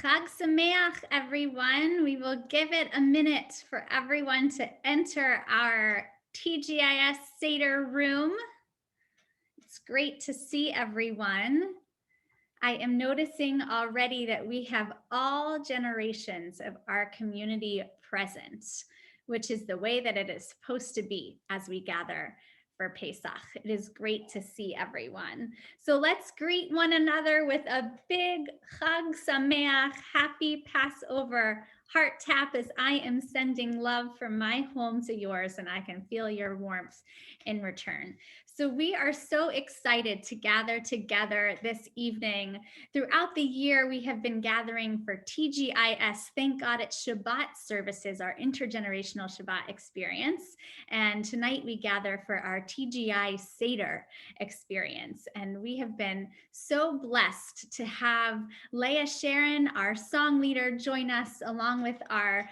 Chag Sameach, everyone. We will give it a minute for everyone to enter our TGIS Seder room. It's great to see everyone. I am noticing already that we have all generations of our community present, which is the way that it is supposed to be as we gather for Pesach. It is great to see everyone. So let's greet one another with a big Chag Sameach, happy Passover heart tap as I am sending love from my home to yours, and I can feel your warmth in return. So we are so excited to gather together this evening. Throughout the year, we have been gathering for TGIS, Thank God It's Shabbat services, our intergenerational Shabbat experience. And tonight we gather for our TGI Seder experience. And we have been so blessed to have Leah Sharon, our song leader, join us along with our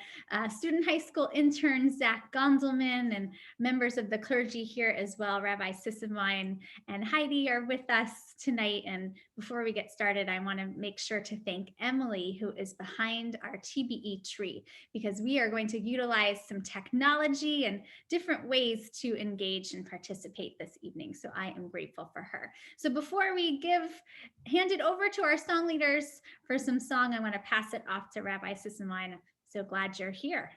student high school intern, Zach Gondelman, and members of the clergy here as well. Rabbi Sissimine and Heidi are with us tonight. And before we get started, I want to make sure to thank Emily, who is behind our TBE tree, because we are going to utilize some technology and different ways to engage and participate this evening. So I am grateful for her. So before we hand it over to our song leaders for some song, I want to pass it off to Rabbi Sissimine. So glad you're here.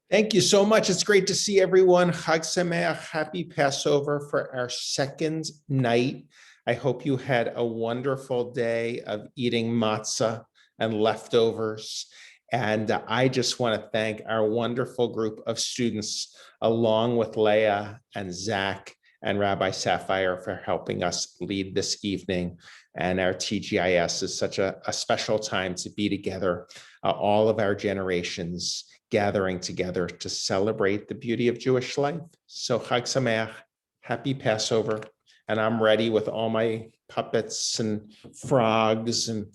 Thank you so much. It's great to see everyone. Chag Sameach, happy Passover for our second night. I hope you had a wonderful day of eating matzah and leftovers. And I just want to thank our wonderful group of students, along with Leah and Zach and Rabbi Sapphire, for helping us lead this evening. And our TGIS is such a special time to be together, all of our generations gathering together to celebrate the beauty of Jewish life. So Chag Sameach, happy Passover. And I'm ready with all my puppets and frogs and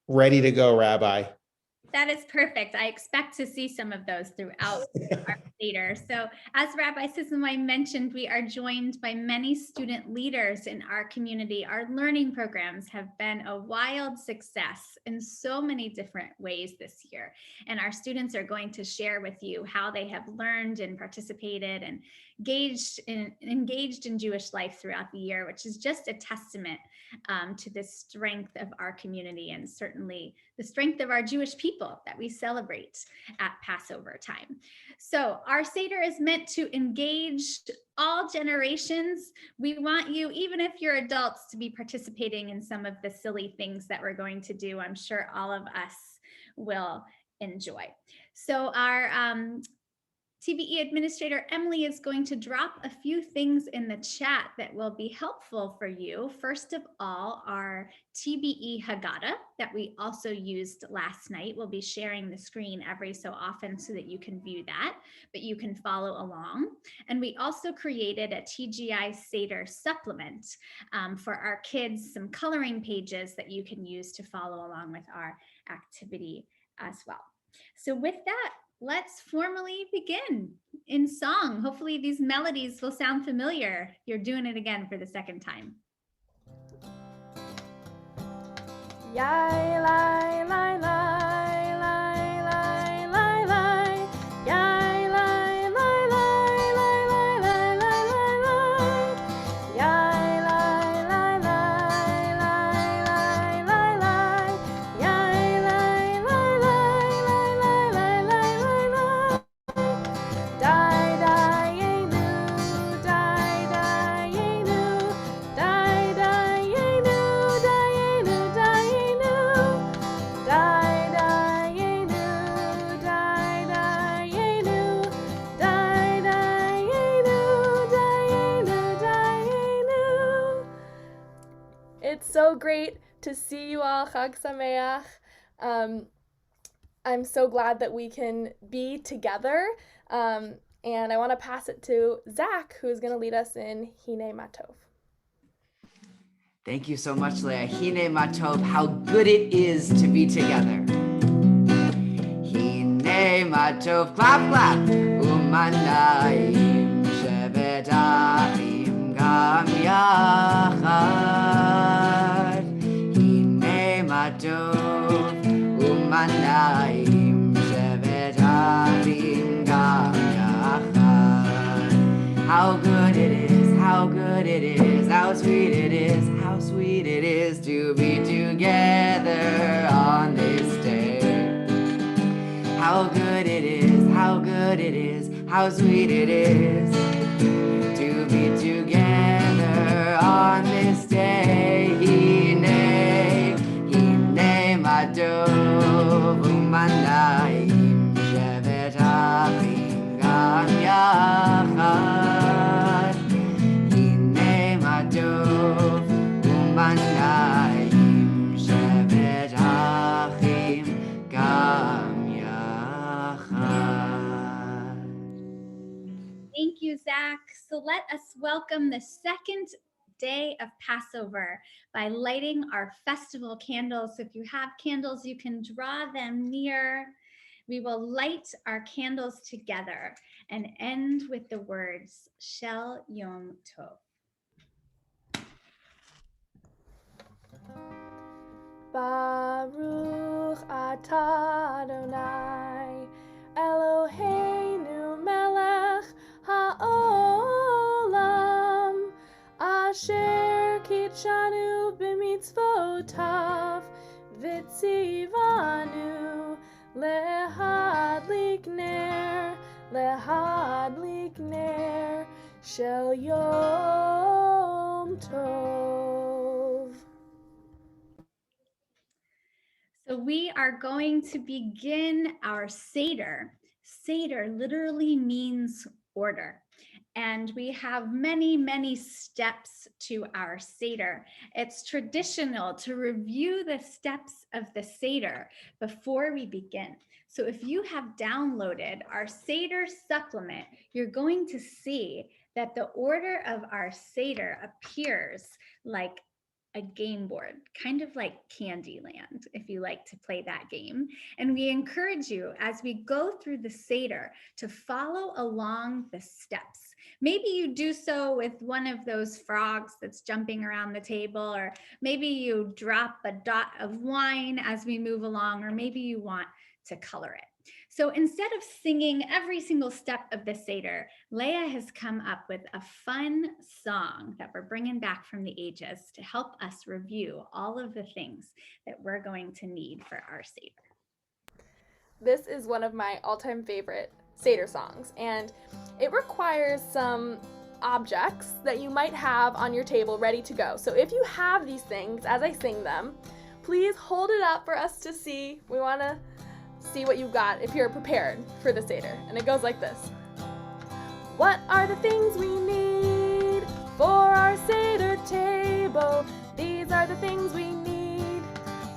ready to go, Rabbi. That is perfect. I expect to see some of those throughout our Seder. So as Rabbi Sissimai mentioned, we are joined by many student leaders in our community. Our learning programs have been a wild success in so many different ways this year. And our students are going to share with you how they have learned and participated and engaged in Jewish life throughout the year, which is just a testament to the strength of our community and certainly the strength of our Jewish people that we celebrate at Passover time. So our Seder is meant to engage all generations. We want you, even if you're adults, to be participating in some of the silly things that we're going to do. I'm sure all of us will enjoy. So our TBE Administrator Emily is going to drop a few things in the chat that will be helpful for you. First of all, our TBE Haggadah that we also used last night. We'll be sharing the screen every so often so that you can view that, but you can follow along. And we also created a TGI Seder supplement for our kids, some coloring pages that you can use to follow along with our activity as well. So with that, let's formally begin in song. Hopefully these melodies will sound familiar. You're doing it again for the second time. Yai, lai, lai, lai, lai, lai, lai, lai. Yai, lai, lai, lai, lai, lai, lai, lai, lai. Yai, lai, lai, lai, lai, lai, lai, lai. Yai, lai, lai, lai, lai, lai, lai, lai, lai. Die, die, die, die, It's so great to see you all. Chag Sameach. I'm so glad that we can be together. And I want to pass it to Zach, who's going to lead us in Hine Matov. Thank you so much, Leah. Hine Matov, how good it is to be together. Hine Matov, clap, clap. Umanayim shevet achim gam yachad. Hine Matov, to be together on this day. How good it is, how good it is, how sweet it is to be together on this day. Hine ma tov u'manayim shevet achim gam yachad. Hine ma tov u'manayim shevet achim gam yachad. Thank you, Zach. So let us welcome the second day of Passover by lighting our festival candles. So if you have candles, you can draw them near. We will light our candles together and end with the words Shel Yom Tov. Baruch atah Adonai Eloheinu melech ha'olam asher kitshanu b'mitzvotav v'tzivanu lehadlik ner shel Yom Tov. So we are going to begin our Seder. Seder literally means order. And we have many, many steps to our Seder. It's traditional to review the steps of the Seder before we begin. So if you have downloaded our Seder supplement, you're going to see that the order of our Seder appears like a game board, kind of like Candyland, if you like to play that game. And we encourage you as we go through the Seder to follow along the steps. Maybe you do so with one of those frogs that's jumping around the table, or maybe you drop a dot of wine as we move along, or maybe you want to color it. So instead of singing every single step of the Seder, Leah has come up with a fun song that we're bringing back from the ages to help us review all of the things that we're going to need for our Seder. This is one of my all-time favorite Seder songs, and it requires some objects that you might have on your table ready to go. So if you have these things as I sing them, please hold it up for us to see. We want to see what you've got if you're prepared for the Seder. And it goes like this. What are the things we need for our Seder table? These are the things we need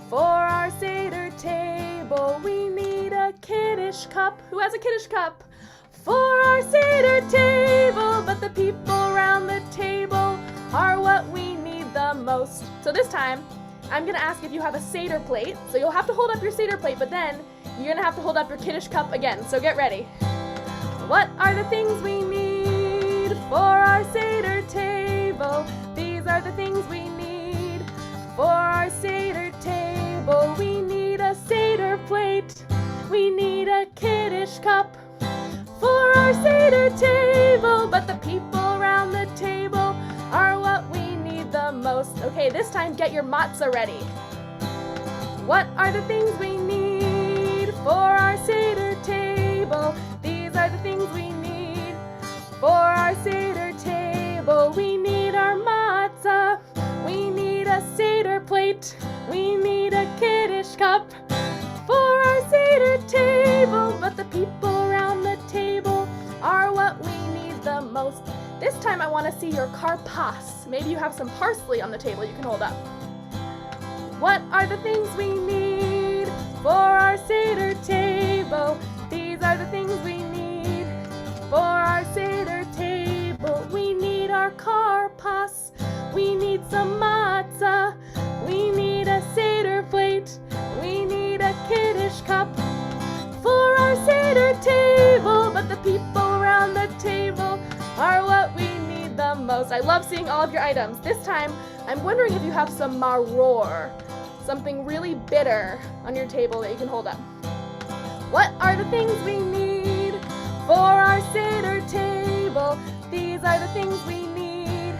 for our Seder table. We need a Kiddush cup. Who has a Kiddush cup? For our Seder table. But the people around the table are what we need the most. So this time, I'm going to ask if you have a Seder plate. So you'll have to hold up your Seder plate, but then you're going to have to hold up your Kiddush cup again. So get ready. What are the things we need for our Seder table? These are the things we need for our Seder table. We need a Seder plate. We need a Kiddush cup for our Seder table. But the people around the table are what we need the most. Okay, this time get your matzah ready. What are the things we need for our Seder table? These are the things we need for our Seder table. We need our matzah. We need a Seder plate. We need a Kiddush cup for our Seder table. But the people around the table are what we need the most. This time I want to see your karpas. Maybe you have some parsley on the table you can hold up. What are the things we need for our Seder table? These are the things we need for our Seder table. We need our karpas. We need some matzah. We need a Seder plate. We need a Kiddush cup for our Seder table. But the people around the table are what we need the most. I love seeing all of your items. This time, I'm wondering if you have some maror, something really bitter on your table that you can hold up. What are the things we need for our Seder table? These are the things we need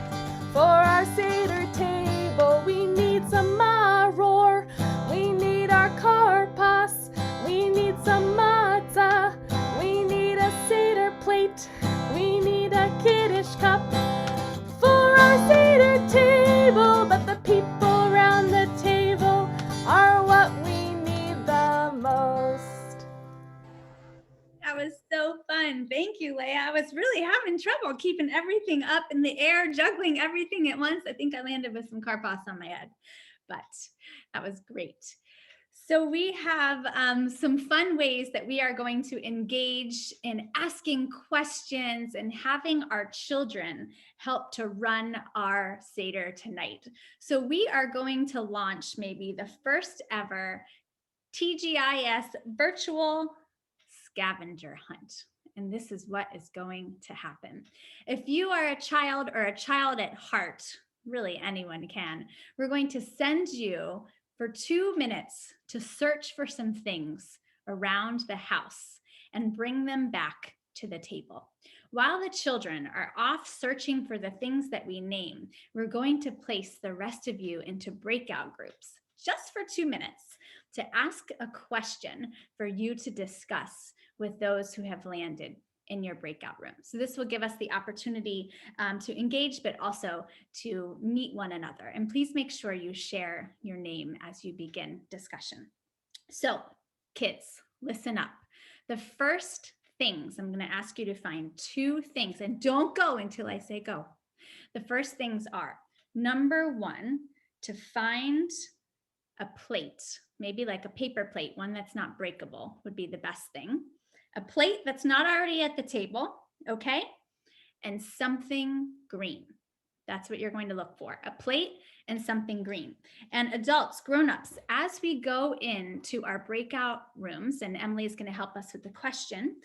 for our Seder table. We need need some maror. We need our karpas. We need some matzah. We need a Seder plate. We need a kiddush cup for our Seder table. But the people around the table are what we need the most. That was so fun. Thank you, Leia. I was really having trouble keeping everything up in the air, juggling everything at once. I think I landed with some karpas on my head, but that was great. So we have some fun ways that we are going to engage in asking questions and having our children help to run our Seder tonight. So we are going to launch maybe the first ever TGIS virtual scavenger hunt. And this is what is going to happen. If you are a child or a child at heart, really anyone can, we're going to send you for 2 minutes to search for some things around the house and bring them back to the table. While the children are off searching for the things that we name, we're going to place the rest of you into breakout groups just for 2 minutes to ask a question for you to discuss with those who have landed in your breakout room. So this will give us the opportunity to engage, but also to meet one another. And please make sure you share your name as you begin discussion. So kids, listen up. The first things, I'm going to ask you to find 2 things, and don't go until I say go. The first things are, number 1, to find a plate, maybe like a paper plate, one that's not breakable would be the best thing. A plate that's not already at the table, okay? And something green. That's what you're going to look for, a plate and something green. And adults, grown-ups, as we go into our breakout rooms, and Emily is going to help us with the question,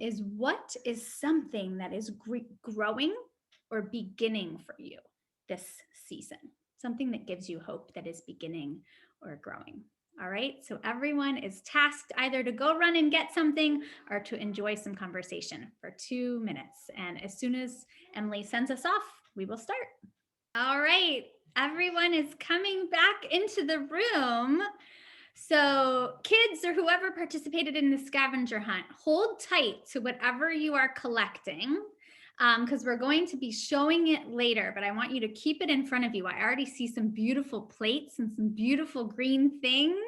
is what is something that is growing or beginning for you this season? Something that gives you hope that is beginning or growing. All right, so everyone is tasked either to go run and get something or to enjoy some conversation for 2 minutes. And as soon as Emily sends us off, we will start. All right, everyone is coming back into the room. So kids or whoever participated in the scavenger hunt, hold tight to whatever you are collecting, because we're going to be showing it later, but I want you to keep it in front of you. I already see some beautiful plates and some beautiful green things.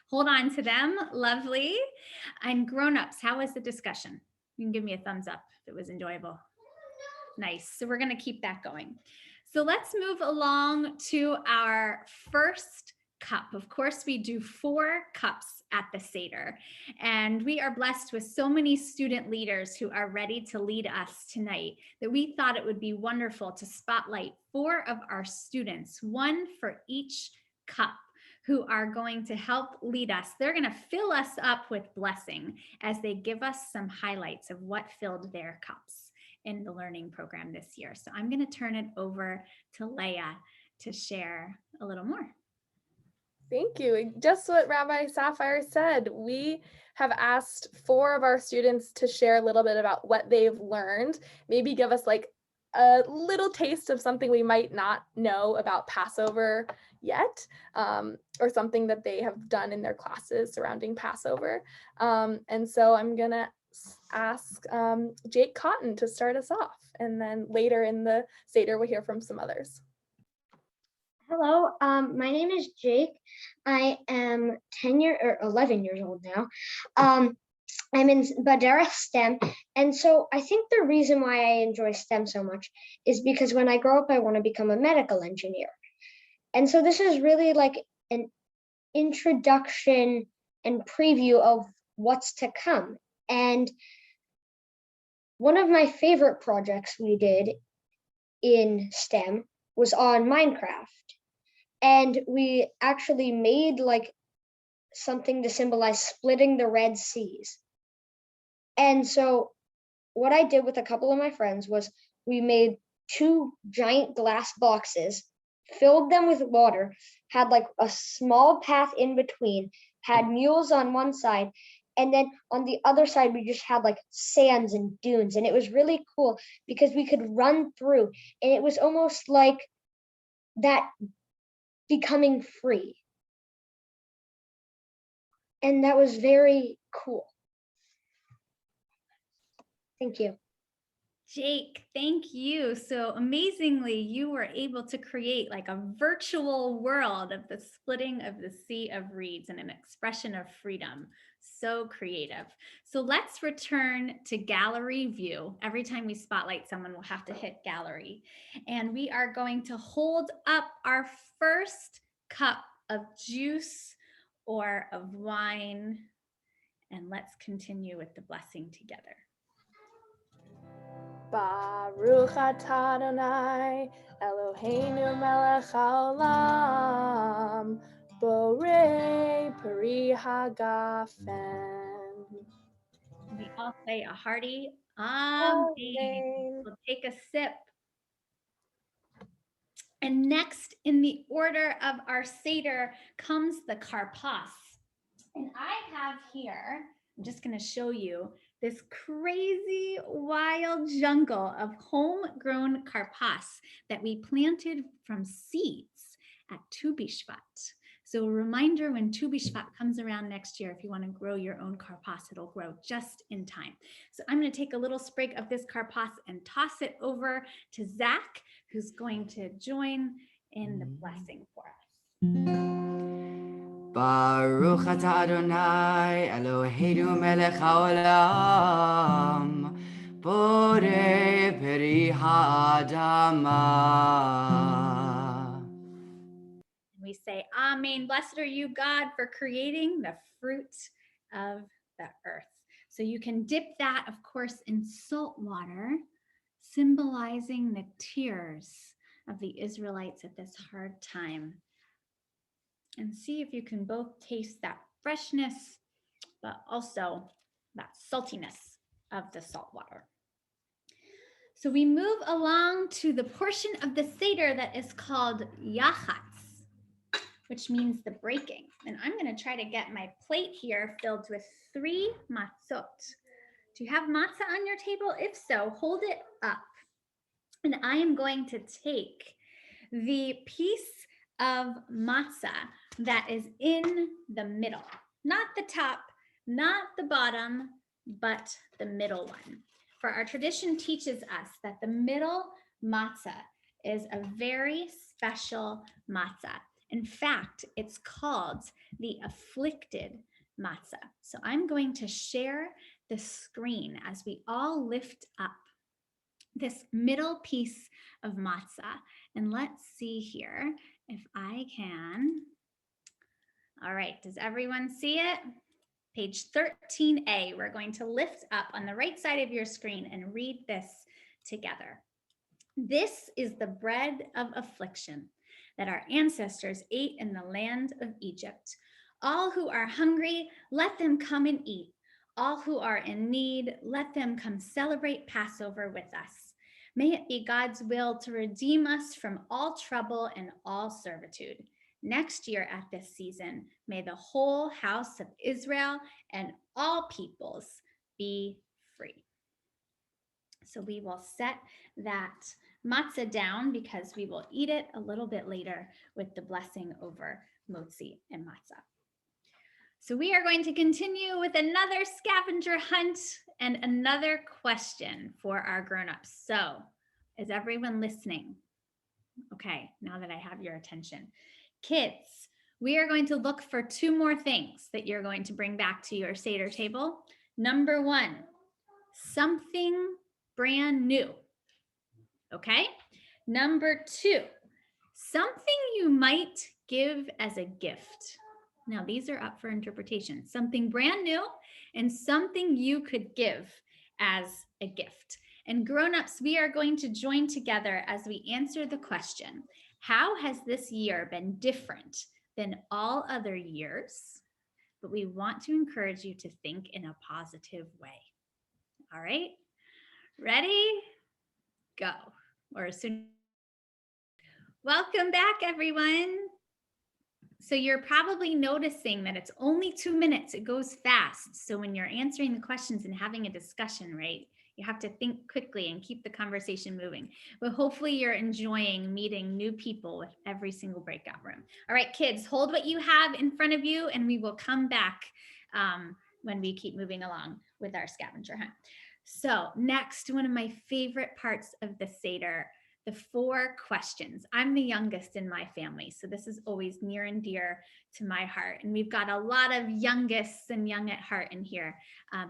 Hold on to them. Lovely. And grown-ups, how was the discussion? You can give me a thumbs up if it was enjoyable. Nice. So we're going to keep that going. So let's move along to our first cup. Of course, we do 4 cups at the Seder, and we are blessed with so many student leaders who are ready to lead us tonight that we thought it would be wonderful to spotlight 4 of our students, 1 for each cup, who are going to help lead us. They're going to fill us up with blessing as they give us some highlights of what filled their cups in the learning program this year. So I'm going to turn it over to Leia to share a little more. Thank you. Just what Rabbi Sapphire said, we have asked 4 of our students to share a little bit about what they've learned, maybe give us like a little taste of something we might not know about Passover yet, or something that they have done in their classes surrounding Passover. And so I'm gonna ask Jake Cotton to start us off, and then later in the Seder we'll hear from some others. Hello, my name is Jake. I am 11 years old now. I'm in Badereth STEM, and so I think the reason why I enjoy STEM so much is because when I grow up, I want to become a medical engineer. And so this is really like an introduction and preview of what's to come. And one of my favorite projects we did in STEM was on Minecraft. And we actually made like something to symbolize splitting the Red Seas. And so what I did with a couple of my friends was we made 2 giant glass boxes, filled them with water, had like a small path in between, had mules on one side, and then on the other side, we just had like sands and dunes. And it was really cool because we could run through, and it was almost like that becoming free. And that was very cool. Thank you. Jake, thank you. So amazingly, you were able to create like a virtual world of the splitting of the Sea of Reeds and an expression of freedom. So creative. So let's return to gallery view. Every time we spotlight someone, we'll have to hit gallery. And we are going to hold up our first cup of juice or of wine. And let's continue with the blessing together. Baruch atah Adonai Eloheinu melech haolam borei peri hagafen. We all say a hearty amen. Amen. We'll take a sip. And next in the order of our Seder comes the karpas. And I have here, I'm just going to show you this crazy wild jungle of homegrown karpas that we planted from seeds at Tu B'Shvat. So a reminder, when Tu B'Shvat comes around next year, if you want to grow your own karpas, it'll grow just in time. So I'm going to take a little sprig of this karpas and toss it over to Zach, who's going to join in the blessing for us. Baruch atah Adonai Eloheinu melech haolam borei peri ha'adamah. We say, Amen. Blessed are you, God, for creating the fruit of the earth. So you can dip that, of course, in salt water, symbolizing the tears of the Israelites at this hard time. And see if you can both taste that freshness, but also that saltiness of the salt water. So we move along to the portion of the Seder that is called Yachatz, which means the breaking. And I'm going to try to get my plate here filled with 3 matzot. Do you have matzah on your table? If so, hold it up. And I am going to take the piece of matzah that is in the middle, not the top, not the bottom, but the middle one. For our tradition teaches us that the middle matzah is a very special matzah. In fact, it's called the afflicted matzah. So I'm going to share the screen as we all lift up this middle piece of matzah. And let's see here if I can. All right, does everyone see it? Page 13a, we're going to lift up on the right side of your screen and read this together. This is the bread of affliction that our ancestors ate in the land of Egypt. All who are hungry, let them come and eat. All who are in need, let them come celebrate Passover with us. May it be God's will to redeem us from all trouble and all servitude. Next year at this season, may the whole house of Israel and all peoples be free. So we will set that matzah down because we will eat it a little bit later with the blessing over motzi and matzah. So we are going to continue with another scavenger hunt and another question for our grown-ups. So is everyone listening? Okay, now that I have your attention. Kids, we are going to look for 2 more things that you're going to bring back to your Seder table. Number 1, something brand new. Okay. Number 2, something you might give as a gift. Now, these are up for interpretation. Something brand new and something you could give as a gift. And grown-ups, we are going to join together as we answer the question, how has this year been different than all other years? But we want to encourage you to think in a positive way. All right, ready? Go. Or as soon. Welcome back, everyone. So you're probably noticing that it's only 2 minutes. It goes fast. So when you're answering the questions and having a discussion, right, You have to think quickly and keep the conversation moving. But hopefully you're enjoying meeting new people with every single breakout room. All right, kids, hold what you have in front of you and we will come back when we keep moving along with our scavenger hunt. So next, one of my favorite parts of the Seder, the 4 questions. I'm the youngest in my family, so this is always near and dear to my heart. And we've got a lot of youngest and young at heart in here,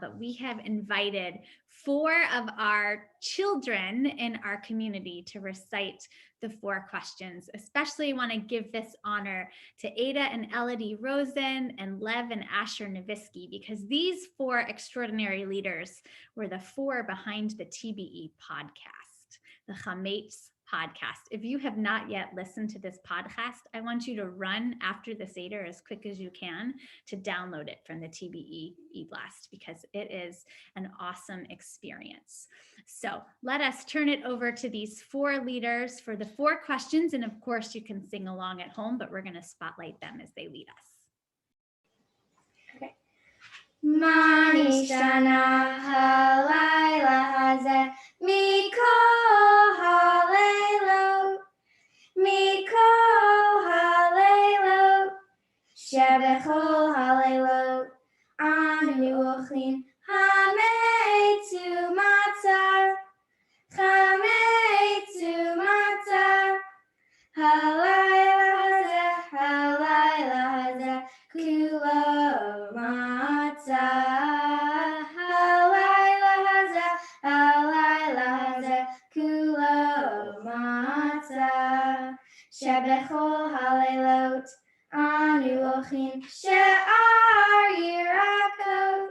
but we have invited 4 of our children in our community to recite the 4 questions. Especially want to give this honor to Ada and Elodie Rosen and Lev and Asher Novisky, because these 4 extraordinary leaders were the 4 behind the TBE podcast, the Chametz podcast. If you have not yet listened to this podcast, I want you to run after the Seder as quick as you can to download it from the TBE eBlast, because it is an awesome experience. So let us turn it over to these 4 leaders for the 4 questions. And of course, you can sing along at home, but we're going to spotlight them as they lead us. מה נשתנה הלילה הזה מכל הלילות, מכל הלילות, שבכל הלילות אנו אוכלים חמץ ומצה, חמץ ומצה. הלילה הזה כולו מצה. הלילה הזה כולו מצה. שבכל הלילות אנו אוכלים שאר ירקות,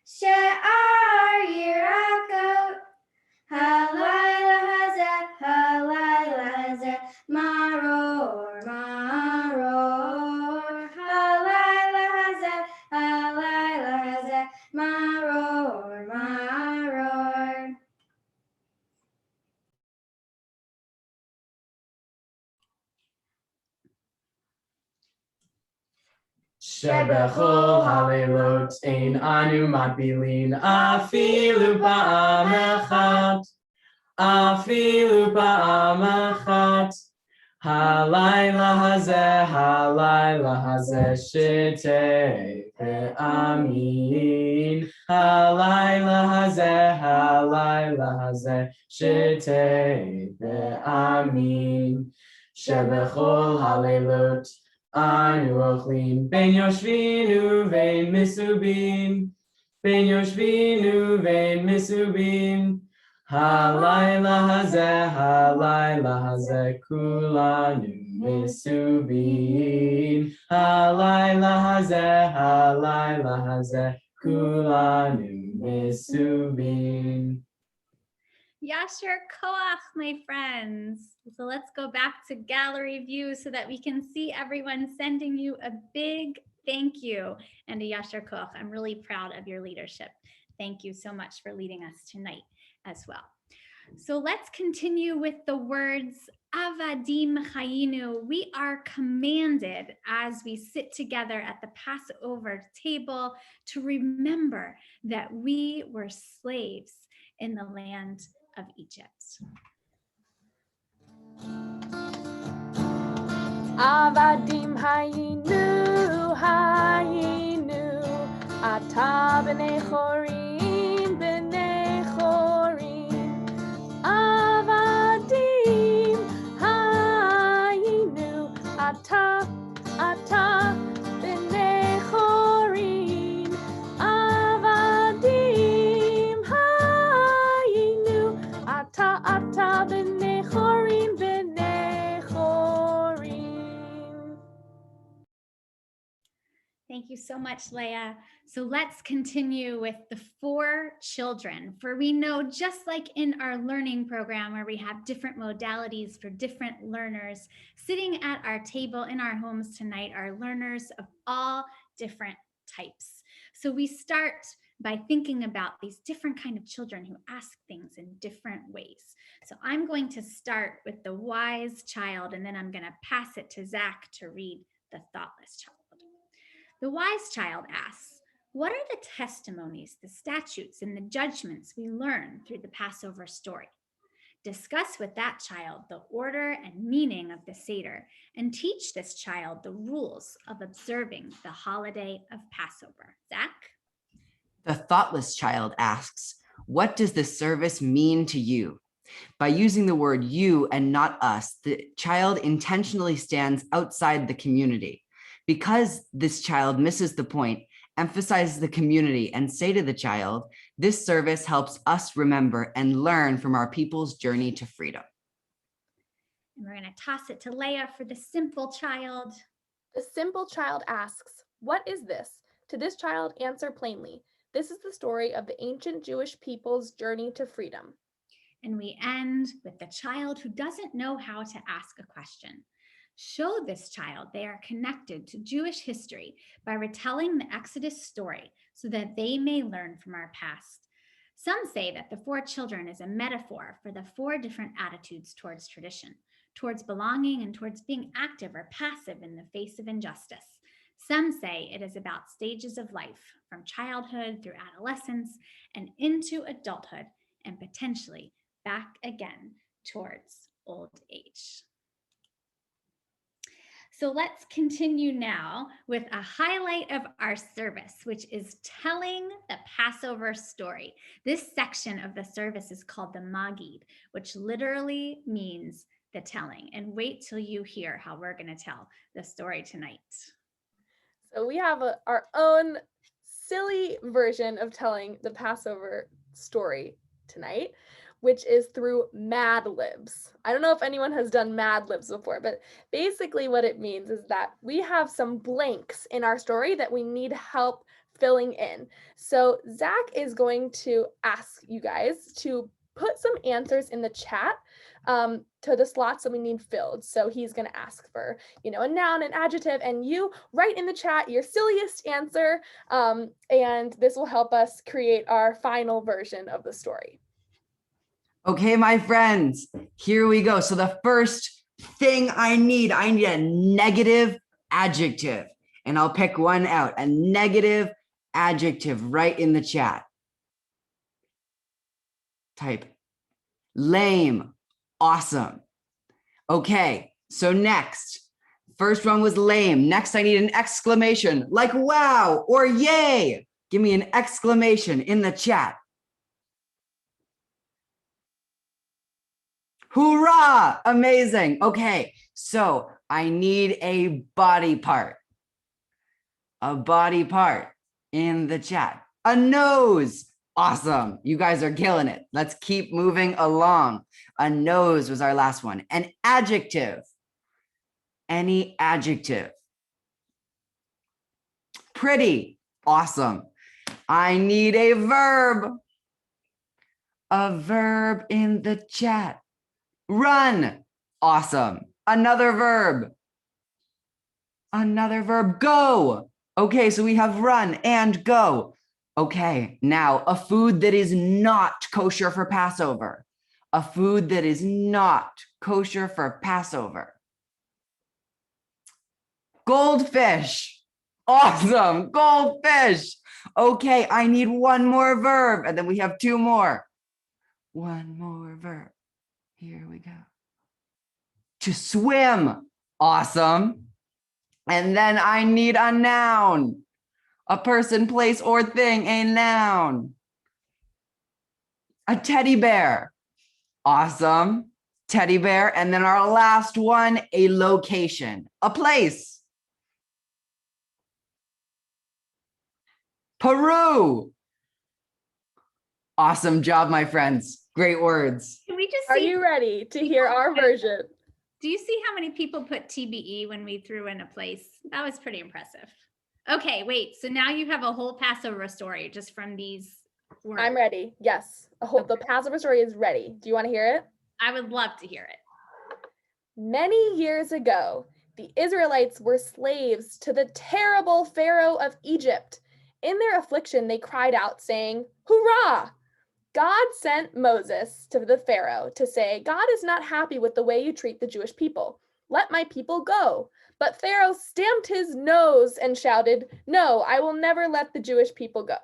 שאר ירקות. הלילה הזה מרור, מרור. הלילה הזה מרור, מרור. שבכל הלילות אין אנו מטבילים אפילו פעם אחת, אפילו פעם אחת. הלילה הזה שתה ואמין. הלילה הזה שתה ואמין. שבכל הלילות אנו אוכלים בין יושבים ובין מסובים, בין יושבים ובין מסובים. הלילה הזה כולנו מסובים. הלילה הזה כולנו מסובים. Yasher Koach, my friends. So let's go back to gallery view so that we can see everyone sending you a big thank you and a Yasher Koach. I'm really proud of your leadership. Thank you so much for leading us tonight as well. So let's continue with the words Avadim Chayinu. We are commanded as we sit together at the Passover table to remember that we were slaves in the land of Egypt. Avadim hayinu, hayinu, ata b'nei chorim, b'nei chorim. Avadim hayinu, ata b'nei chorim. Avadim hayinu, ata b'nei chorim, b'nei chorim. Thank you so much, Leah. So let's continue with the 4 children. For we know, just like in our learning program where we have different modalities for different learners, sitting at our table in our homes tonight are learners of all different types. So we start by thinking about these different kind of children who ask things in different ways. So I'm going to start with the wise child, and then I'm going to pass it to Zach to read the thoughtless child. The wise child asks, What are the testimonies, the statutes, and the judgments we learn through the Passover story? Discuss with that child the order and meaning of the Seder and teach this child the rules of observing the holiday of Passover. Zach? The thoughtless child asks, what does this service mean to you? By using the word you and not us, the child intentionally stands outside the community. Because this child misses the point, emphasize the community, and say to the child, this service helps us remember and learn from our people's journey to freedom. And we're going to toss it to Leah for the simple child. The simple child asks, what is this? To this child, answer plainly. This is the story of the ancient Jewish people's journey to freedom. And we end with the child who doesn't know how to ask a question. Show this child they are connected to Jewish history by retelling the Exodus story so that they may learn from our past. Some say that the 4 children is a metaphor for the 4 different attitudes towards tradition, towards belonging, and towards being active or passive in the face of injustice. Some say it is about stages of life, from childhood through adolescence and into adulthood, and potentially back again towards old age. So let's continue now with a highlight of our service, which is telling the Passover story. This section of the service is called the Magid, which literally means the telling. And wait till you hear how we're going to tell the story tonight. So we have our own silly version of telling the Passover story tonight, which is through Mad Libs. I don't know if anyone has done Mad Libs before, but basically what it means is that we have some blanks in our story that we need help filling in. So Zach is going to ask you guys to put some answers in the chat to the slots that we need filled. So he's going to ask for, a noun, an adjective, and you write in the chat your silliest answer, and this will help us create our final version of the story. Okay, my friends, here we go. So the first thing I need a negative adjective, and I'll pick one out, a negative adjective right in the chat. Type lame, awesome. Okay, so next, first one was lame. Next, I need an exclamation like wow or yay. Give me an exclamation in the chat. Hoorah! Amazing. Okay, so I need a body part. A body part in the chat. A nose. Awesome. You guys are killing it. Let's keep moving along. A nose was our last one. An adjective. Any adjective. Pretty. Awesome. I need a verb. A verb in the chat. Run. Awesome. Another verb. Another verb. Go. Okay, so we have run and go. Okay, now a food that is not kosher for Passover. A food that is not kosher for Passover. Goldfish. Awesome. Goldfish. Okay, I need one more verb, and then we have 2 more. One more verb. Here we go. To swim. Awesome. And then I need a noun. A person, place, or thing, a noun. A teddy bear. Awesome. Teddy bear. And then our last one, a location, a place. Peru. Awesome job, my friends. Great words. Can we just Are see, you ready to hear our version? do you see how many people put TBE when we threw in a place? That was pretty impressive. Okay, wait. So now you have a whole Passover story just from these words. I'm ready. Yes. The Passover story is ready. Do you want to hear it? I would love to hear it. Many years ago, the Israelites were slaves to the terrible Pharaoh of Egypt. In their affliction, they cried out, saying, "Hurrah!" God sent Moses to the Pharaoh to say, "God is not happy with the way you treat the Jewish people. Let my people go." But Pharaoh stamped his nose and shouted, "No, I will never let the Jewish people go."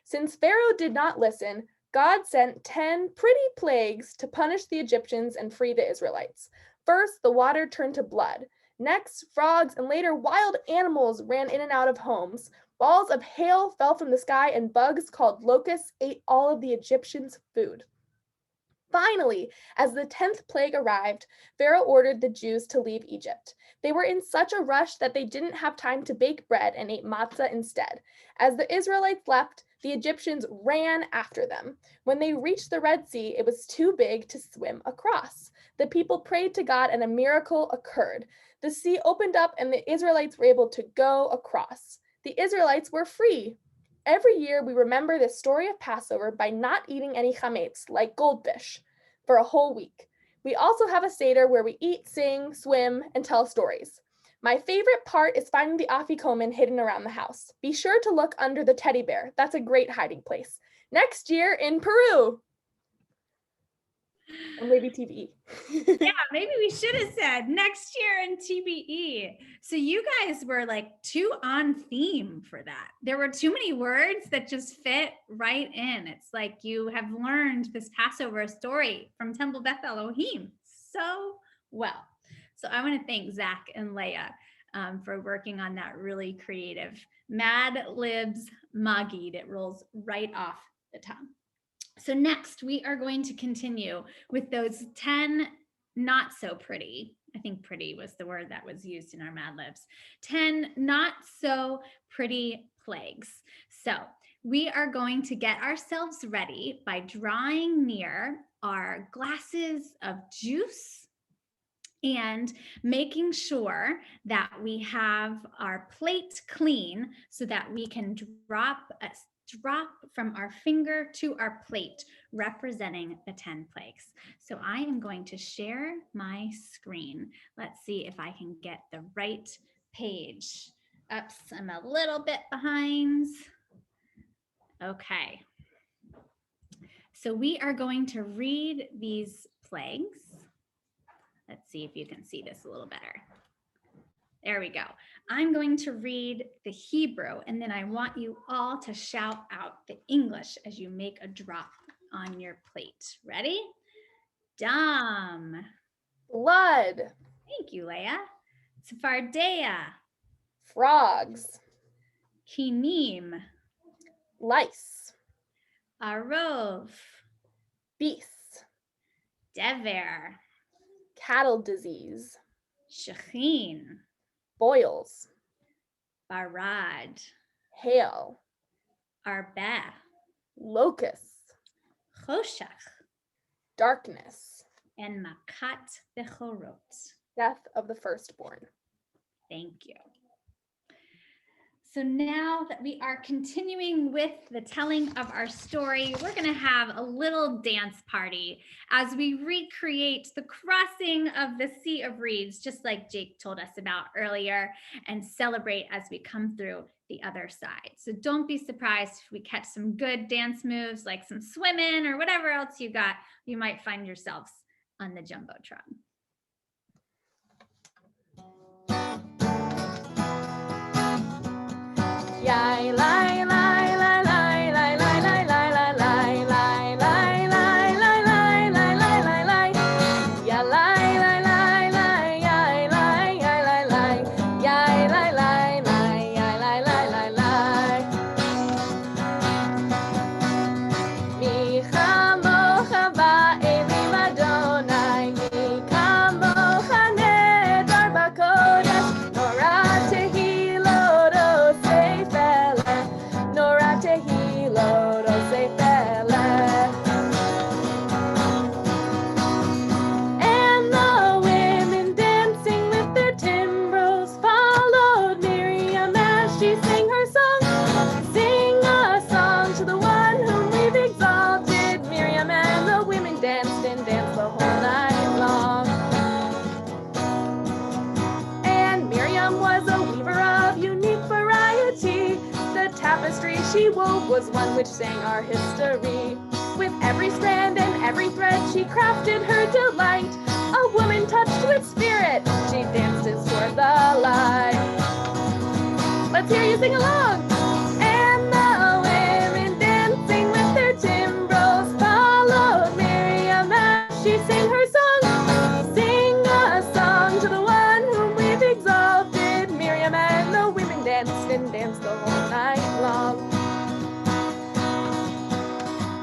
Since Pharaoh did not listen, God sent 10 pretty plagues to punish the Egyptians and free the Israelites. First, the water turned to blood. Next, frogs and later wild animals ran in and out of homes. Balls of hail fell from the sky, and bugs called locusts ate all of the Egyptians' food. Finally, as the 10th plague arrived, Pharaoh ordered the Jews to leave Egypt. They were in such a rush that they didn't have time to bake bread and ate matzah instead. As the Israelites left, the Egyptians ran after them. When they reached the Red Sea, it was too big to swim across. The people prayed to God and a miracle occurred. The sea opened up and the Israelites were able to go across. The Israelites were free. Every year we remember the story of Passover by not eating any chametz, like goldfish, for a whole week. We also have a Seder where we eat, sing, swim, and tell stories. My favorite part is finding the afikomen hidden around the house. Be sure to look under the teddy bear. That's a great hiding place. Next year in Peru. Or maybe TBE. Yeah, maybe we should have said next year in TBE. So you guys were like too on theme for that. There were too many words that just fit right in. It's like you have learned this Passover story from Temple Beth Elohim so well. So I want to thank Zach and Leah for working on that really creative Mad Libs Magid. It rolls right off the tongue. So next we are going to continue with those 10 not so pretty. I think pretty was the word that was used in our Mad Libs. 10 not so pretty plagues. So we are going to get ourselves ready by drawing near our glasses of juice and making sure that we have our plate clean so that we can drop from our finger to our plate, representing the 10 plagues. So I am going to share my screen. Let's see if I can get the right page. Oops, I'm a little bit behind. Okay. So we are going to read these plagues. Let's see if you can see this a little better. There we go. I'm going to read the Hebrew, and then I want you all to shout out the English as you make a drop on your plate. Ready? Dam. Blood. Thank you, Leah. Tzfardea. Frogs. Kinim. Lice. Arov. Beasts. Dever. Cattle disease. Shechin. Boils. Barad. Hail. Arbeh. Locusts. Choshech. Darkness. And Makat Bechorot. Death of the firstborn. Thank you. So now that we are continuing with the telling of our story, we're going to have a little dance party as we recreate the crossing of the Sea of Reeds, just like Jake told us about earlier, and celebrate as we come through the other side. So don't be surprised if we catch some good dance moves, like some swimming or whatever else you got. You might find yourselves on the Jumbotron. Yai, lai, lai, lai, lai, lai, lai, lai, lai, lai, lai, lai, lai, lai, lai, lai, lai, lai, lai. Ya, lai, lai, lai, lai, yai, lai, yai, lai, lai, yai, lai, lai, lai, yai, lai, lai, lai, lai. Mi chamocha ba'elim Adonai, mi chamocha nedar b'kodesh, norah tehilot osei feleh, norah tehilot osei feleh. And the women dancing with their timbrels followed Miriam as she sang her song. Sing a song to the one whom we've exalted. Miriam and the women danced and danced the whole night long. And Miriam was a weaver of unique variety. The tapestry she wove was one which sang our history. With every strand and every thread she crafted her delight. A A woman touched with spirit, she dances toward the light. Let's hear you sing along. And the women dancing with their timbrels followed Miriam as she sang her song. Sing a song to the one whom we've exalted. Miriam and the women danced and danced the whole night long.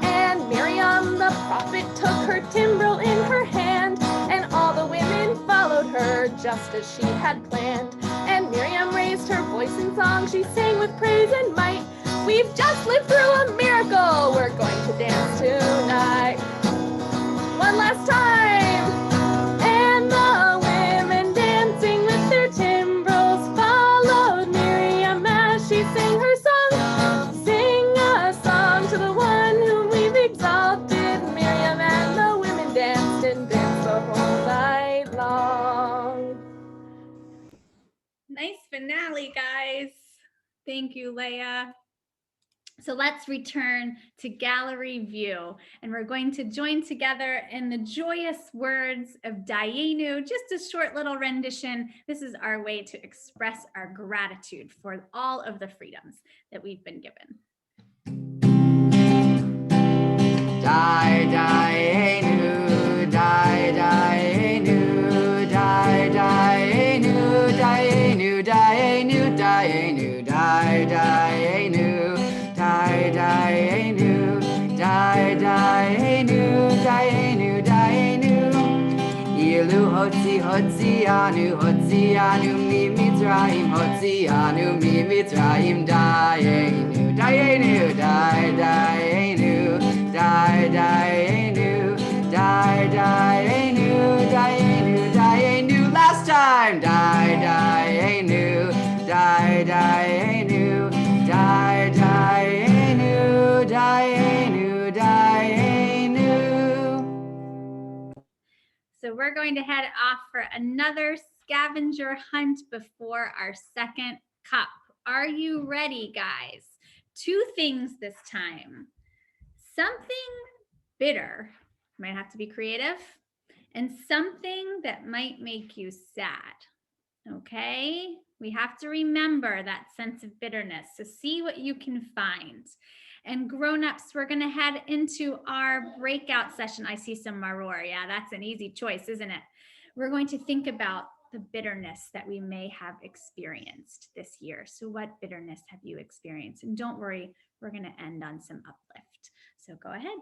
And Miriam the prophet took her timbrel in her hand, and all the women followed her just as she had planned. And Miriam raised her voice in song, she sang with praise and might. We've just lived through a miracle, we're going to dance tonight. One last time. And the women dancing with their timbrels followed Miriam as she sang her song. Sing a song to the one whom we've exalted. Miriam and the women danced and danced the whole night long. Nice finale, guys. Thank you, Leah. So let's return to gallery view, and we're going to join together in the joyous words of Dayenu, just a short little rendition. This is our way to express our gratitude for all of the freedoms that we've been given. Die, Dayenu, die, Dayenu, die, Dayenu, Dayenu, Dayenu, Dayenu, die, Dayenu, die, Dayenu, die, Dayenu, Dayenu, Dayenu. Ilu Hotzianu, Hotzianu, mi Mitzrayim, Hotzianu, mi Mitzrayim, Dayenu, Dayenu, die, Dayenu, die, Dayenu, die, Dayenu, Dayenu, Dayenu. Last time, die, Dayenu, die, Dayenu, die, Dayenu, Dayenu, Dayenu. So we're going to head off for another scavenger hunt before our second cup. Are you ready, guys? 2 things this time. Something bitter, might have to be creative, and something that might make you sad. Okay? We have to remember that sense of bitterness, so see what you can find. And grown-ups, we're gonna head into our breakout session. I see some maror. Yeah, that's an easy choice, isn't it? We're going to think about the bitterness that we may have experienced this year. So what bitterness have you experienced? And don't worry, we're gonna end on some uplift. So go ahead.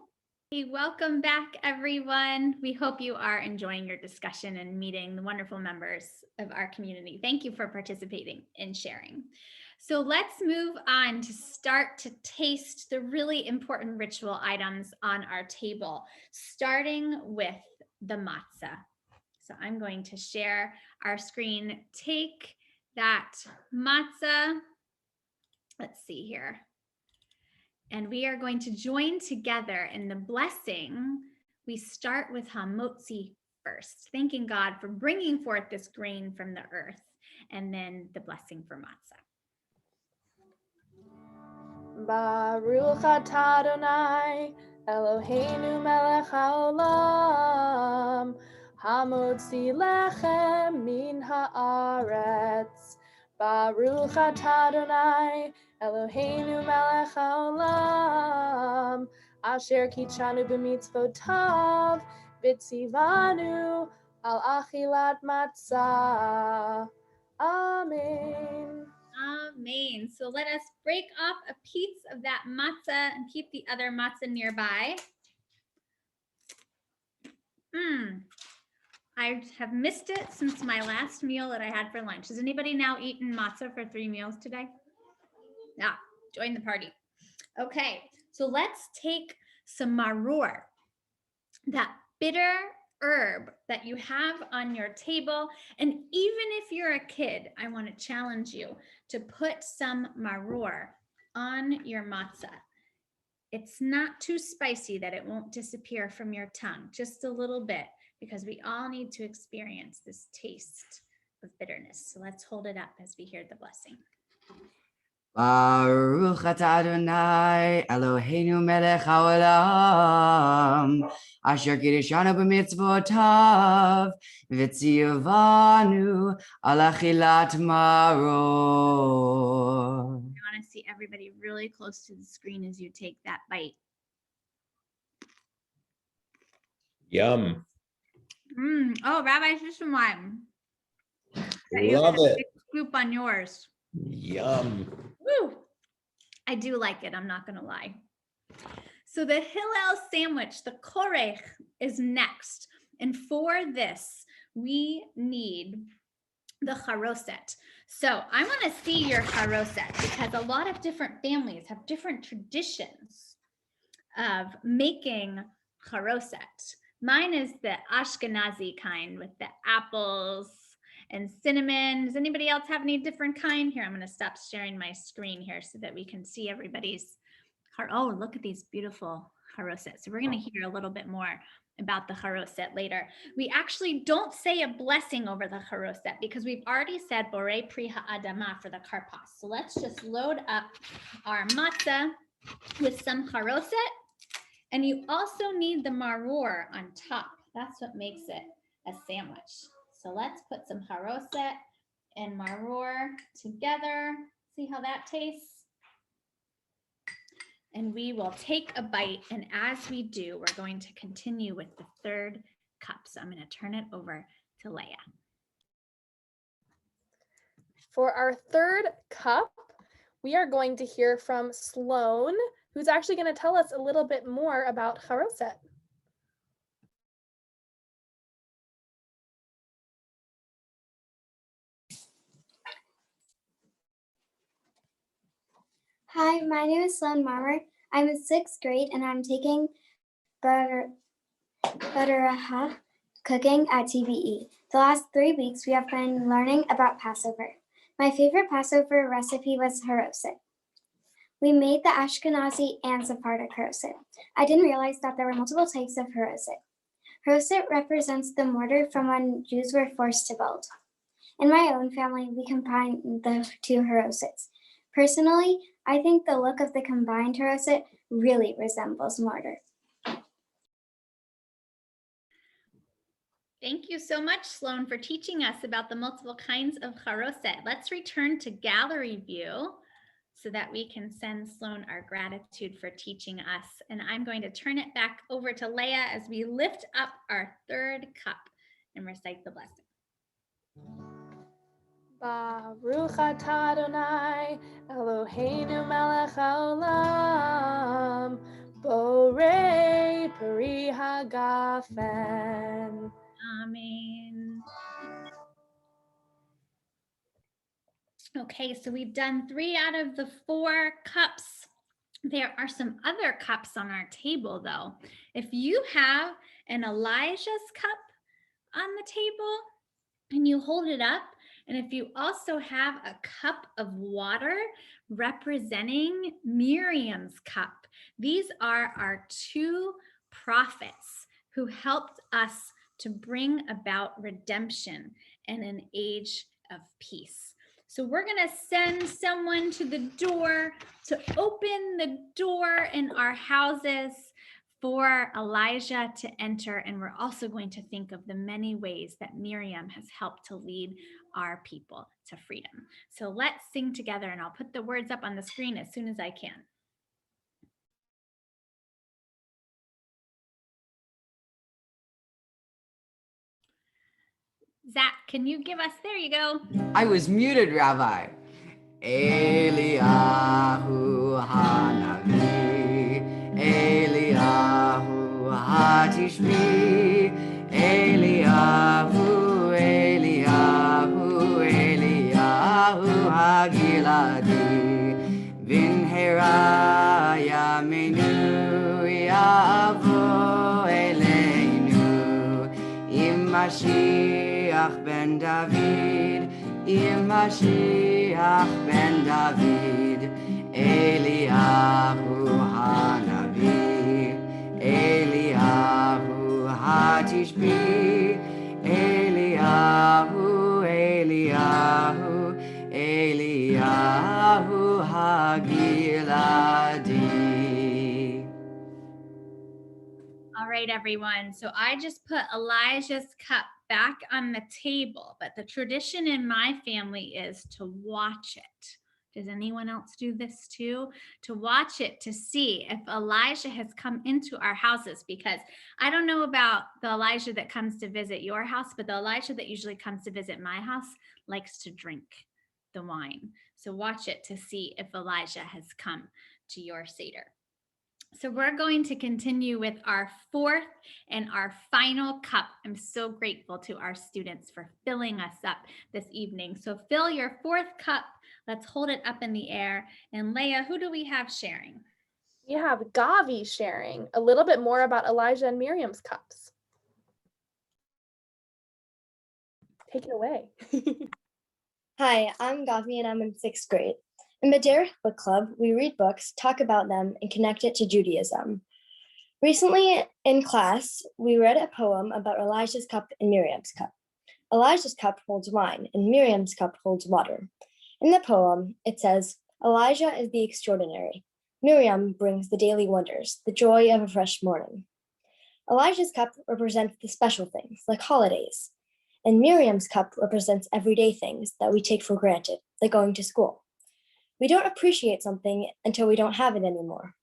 Hey, welcome back, everyone. We hope you are enjoying your discussion and meeting the wonderful members of our community. Thank you for participating and sharing. So let's move on to start to taste the really important ritual items on our table, starting with the matzah. So I'm going to share our screen. Take that matzah. Let's see here. And we are going to join together in the blessing. We start with hamotzi first, thanking God for bringing forth this grain from the earth, and then the blessing for matzah. Baruch atah Adonai, Eloheinu melech haolam, hamotzi lechem min haaretz. Baruch atah Adonai, Eloheinu melech haolam, asher kitshanu b'mitzvotav, v'tzivanu al achilat matzah. Amen. Amen. So let us break off a piece of that matzah and keep the other matzah nearby. I have missed it since my last meal that I had for lunch. Has anybody now eaten matzah for 3 meals today? Yeah, join the party. Okay, so let's take some maror, that bitter herb that you have on your table. And even if you're a kid, I want to challenge you to put some maror on your matzah. It's not too spicy that it won't disappear from your tongue, just a little bit, because we all need to experience this taste of bitterness. So let's hold it up as we hear the blessing. Baruch atah Adonai Eloheinu melech haolam asher kiddushanu b'mitzvotav v'tzivanu al achilat maror. I want to see everybody really close to the screen as you take that bite. Yum. Oh, Rabbi Shishimon. Love it. Big scoop on yours. Yum. Woo! I do like it, I'm not going to lie. So the Hillel sandwich, the korech, is next. And for this, we need the charoset. So I want to see your charoset because a lot of different families have different traditions of making charoset. Mine is the Ashkenazi kind with the apples and cinnamon. Does anybody else have any different kind? Here, I'm going to stop sharing my screen here so that we can see everybody's. Oh, look at these beautiful charoset. So we're going to hear a little bit more about the charoset later. We actually don't say a blessing over the charoset because we've already said borei pri ha'adama for the karpas. So let's just load up our matzah with some charoset. And you also need the maror on top. That's what makes it a sandwich. So let's put some charoset and maror together. See how that tastes? And we will take a bite. And as we do, we're going to continue with the third cup. So I'm going to turn it over to Leah. For our third cup, we are going to hear from Sloan, who's actually going to tell us a little bit more about charoset. Hi, my name is Sloan Marmer. I'm in 6th grade and I'm taking Butterha cooking at TBE. The last 3 weeks we have been learning about Passover. My favorite Passover recipe was charoset. We made the Ashkenazi and Sephardic charoset. I didn't realize that there were multiple types of charoset. Charoset represents the mortar from when Jews were forced to build. In my own family, we combine the two charosets. Personally, I think the look of the combined charoset really resembles mortar. Thank you so much, Sloan, for teaching us about the multiple kinds of charoset. Let's return to gallery view so that we can send Sloan our gratitude for teaching us. And I'm going to turn it back over to Leah as we lift up our third cup and recite the blessing. Baruch atah Adonai Eloheinu melech haolam borei peri hagafen. Amen. Okay, so we've done 3 out of the 4 cups. There are some other cups on our table though. If you have an Elijah's cup on the table and you hold it up, and if you also have a cup of water representing Miriam's cup, these are our 2 prophets who helped us to bring about redemption and an age of peace. So we're going to send someone to the door to open the door in our houses for Elijah to enter. And we're also going to think of the many ways that Miriam has helped to lead our people to freedom. So let's sing together, and I'll put the words up on the screen as soon as I can. Zach, can you give us, there you go. I was muted, Rabbi. Eliyahu Hanavi, Eliyahu Hatishbi, Eliyahu, Eliyahu, Eliyahu Hagiladi, Vinhera Yamenu Yavo Eleinu, Mashiach ben David, Mashiach ben David, Eliyahu Hanavi, Eliyahu Hatishbi, Eliyahu, Eliyahu, Eliyahu Tzadi. All right, everyone. So I just put Elijah's cup back on the table, but the tradition in my family is to watch it. Does anyone else do this too? To watch it to see if Elijah has come into our houses, because I don't know about the Elijah that comes to visit your house, but the Elijah that usually comes to visit my house likes to drink the wine. So watch it to see if Elijah has come to your Seder. So we're going to continue with our fourth and our final cup. I'm so grateful to our students for filling us up this evening. So fill your fourth cup. Let's hold it up in the air. And Leah, who do we have sharing? We have Gavi sharing a little bit more about Elijah and Miriam's cups. Take it away. Hi, I'm Gavi and I'm in 6th grade. In Madeira Book Club, we read books, talk about them, and connect it to Judaism. Recently in class, we read a poem about Elijah's cup and Miriam's cup. Elijah's cup holds wine and Miriam's cup holds water. In the poem, it says, Elijah is the extraordinary. Miriam brings the daily wonders, the joy of a fresh morning. Elijah's cup represents the special things, like holidays, and Miriam's cup represents everyday things that we take for granted, like going to school. We don't appreciate something until we don't have it anymore.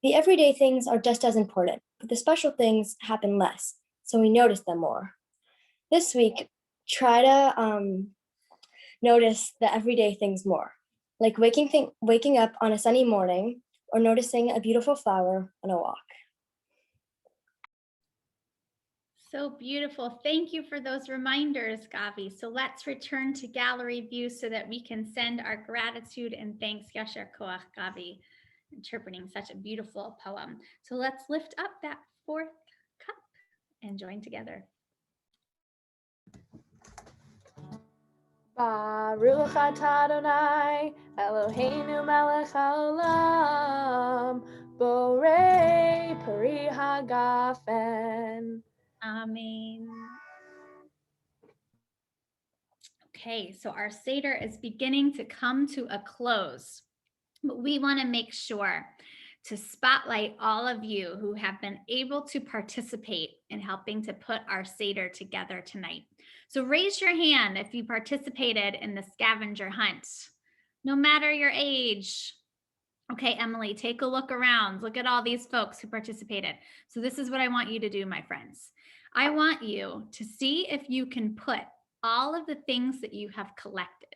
The everyday things are just as important, but the special things happen less, so we notice them more. This week, try to notice the everyday things more, like waking up on a sunny morning or noticing a beautiful flower on a walk. So beautiful. Thank you for those reminders, Gavi. So let's return to gallery view so that we can send our gratitude and thanks, Yasher Koach, Gavi, interpreting such a beautiful poem. So let's lift up that fourth cup and join together. Baruch atah Adonai, Eloheinu melech haolam, borei peri hagafen. Amen. Okay, so our Seder is beginning to come to a close, but we want to make sure to spotlight all of you who have been able to participate in helping to put our Seder together tonight. So raise your hand if you participated in the scavenger hunt, no matter your age. Okay, Emily, take a look around. Look at all these folks who participated. So this is what I want you to do, my friends. I want you to see if you can put all of the things that you have collected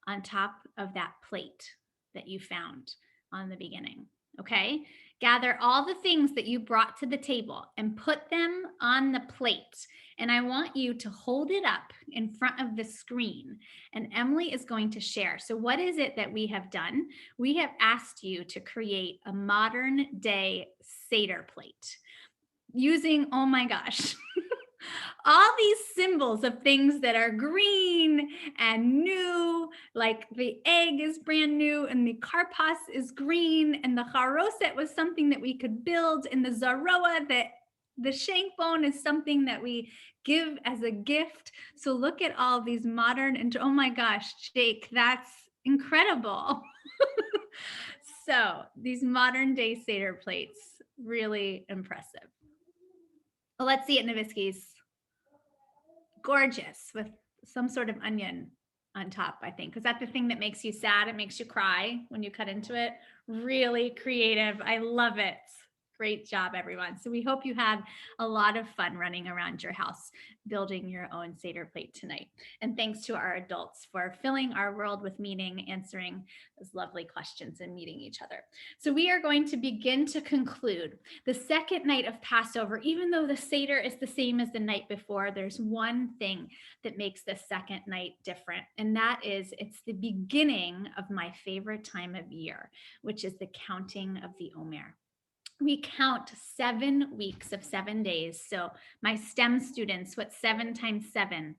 on top of that plate that you found on the beginning. Okay, gather all the things that you brought to the table and put them on the plate. And I want you to hold it up in front of the screen. And Emily is going to share. So what is it that we have done? We have asked you to create a modern day Seder plate using, oh my gosh, all these symbols of things that are green and new, like the egg is brand new and the karpas is green and the charoset was something that we could build, and the zaroa, that the shank bone is something that we give as a gift. So look at all these modern, and oh my gosh, Jake, that's incredible. So these modern day Seder plates, really impressive. Well, let's see it, Noviskis. Gorgeous with some sort of onion on top, I think. Is that the thing that makes you sad? It makes you cry when you cut into it. Really creative. I love it. Great job, everyone. So we hope you had a lot of fun running around your house, building your own Seder plate tonight. And thanks to our adults for filling our world with meaning, answering those lovely questions and meeting each other. So we are going to begin to conclude the second night of Passover. Even though the Seder is the same as the night before, there's one thing that makes the second night different. And that is, it's the beginning of my favorite time of year, which is the counting of the Omer. We count 7 weeks of 7 days. So my STEM students, what's 7 times 7?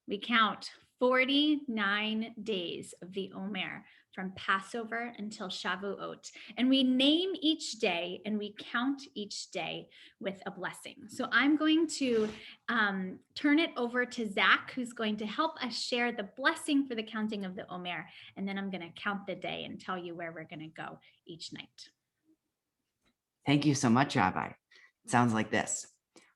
We count 49 days of the Omer. from Passover until Shavuot. And we name each day and we count each day with a blessing. So I'm going to turn it over to Zach, who's going to help us share the blessing for the counting of the Omer. And then I'm going to count the day and tell you where we're going to go each night. Thank you so much, Rabbi. It sounds like this.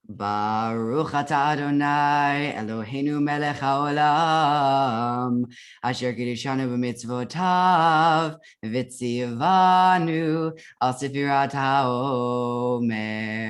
Baruch atah Adonai Eloheinu melech haolam asher kiddushanu b'mitzvotav v'tzivanu al sefirat haomer.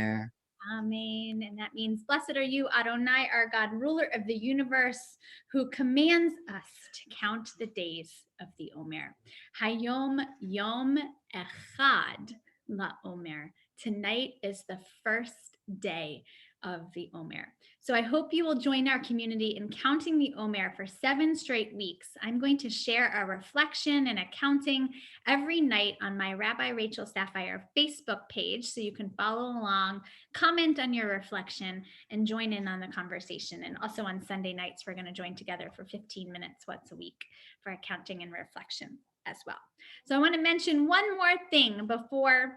Amen. And that means, blessed are you, Adonai, our God, ruler of the universe, who commands us to count the days of the Omer. Hayom yom echad la'omer. Tonight is the first day of the Omer. So I hope you will join our community in counting the Omer for 7 straight weeks. I'm going to share a reflection and a counting every night on my Rabbi Rachel Sapphire Facebook page, so you can follow along, comment on your reflection, and join in on the conversation. And also on Sunday nights, we're going to join together for 15 minutes once a week for a counting and reflection as well. So I want to mention one more thing before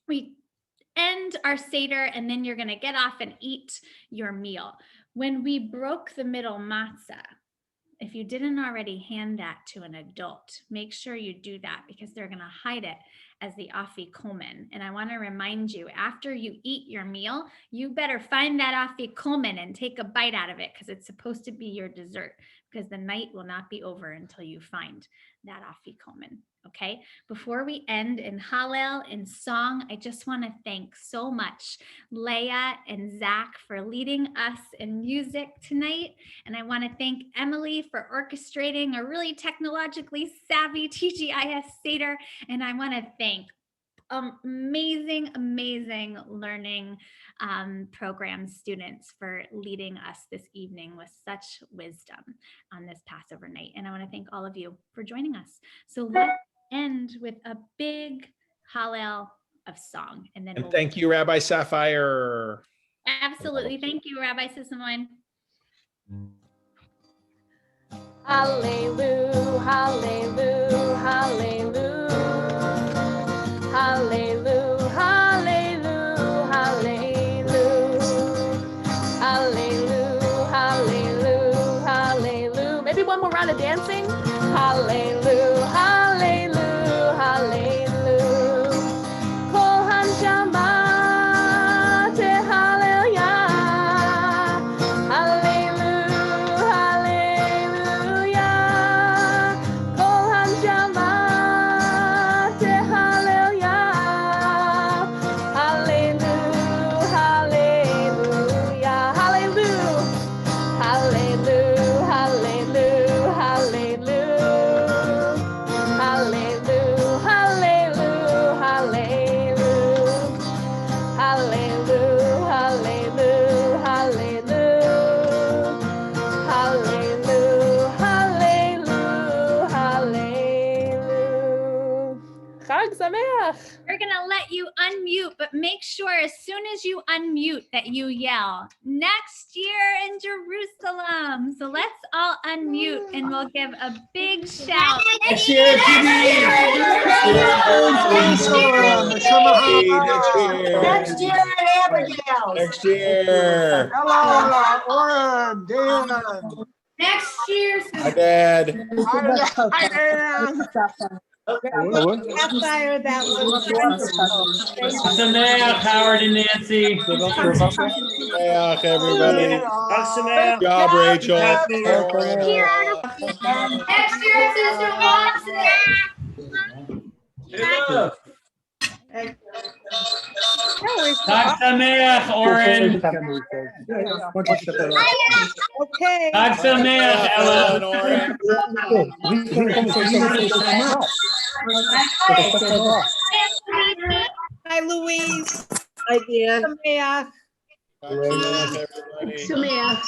we end our Seder, and then you're going to get off and eat your meal. When we broke the middle matzah, if you didn't already hand that to an adult, make sure you do that, because they're going to hide it as the afikomen. And I want to remind you, after you eat your meal, you better find that afikomen and take a bite out of it, because it's supposed to be your dessert, because the night will not be over until you find that afikomen. Okay, before we end in Hallel, in song, I just want to thank so much Leah and Zach for leading us in music tonight. And I want to thank Emily for orchestrating a really technologically savvy TGIS Seder. And I want to thank amazing learning program students for leading us this evening with such wisdom on this Passover night. And I want to thank all of you for joining us. So let's end with a big Hallel of song. And then And thank you, Rabbi Sapphire. Absolutely. Thank you, Rabbi Sissimone. Hallelujah, hallelujah, hallelujah, hallelujah, hallelujah, hallelujah, hallelujah, hallelujah. Maybe one more round of dancing. Hallelujah, hallelujah, hallelujah. Kol hanshama tehallelujah. Hallelujah, hallelujah. Kol hanshama tehallelujah. Hallelujah, hallelujah, hallelujah. Hallelujah, hallelujah, hallelujah. Hallelujah, hallelujah, hallelujah. Hallelujah, hallelujah, hallelujah. Hallelujah, hallelujah, hallelujah. Chag Sameach. We're going to let you unmute, but make sure as soon as you unmute that you yell, next year in Jerusalem. So let's all unmute and we'll give a big shout. Next year, Next year at Abigail. Next year. Hello, Oren, Dan. Next year. Hi, Dad. Hi, Dan. Sapphire, that was wonderful. Sameach, Howard and Nancy. Hey, everybody. Good job, Rachel. Next year, Sister Matzah. Chag Sameach, Oren. Okay. Chag Sameach, Ella. Hi, Louise. Hi, Dan. Sameach. Everybody. Sameach.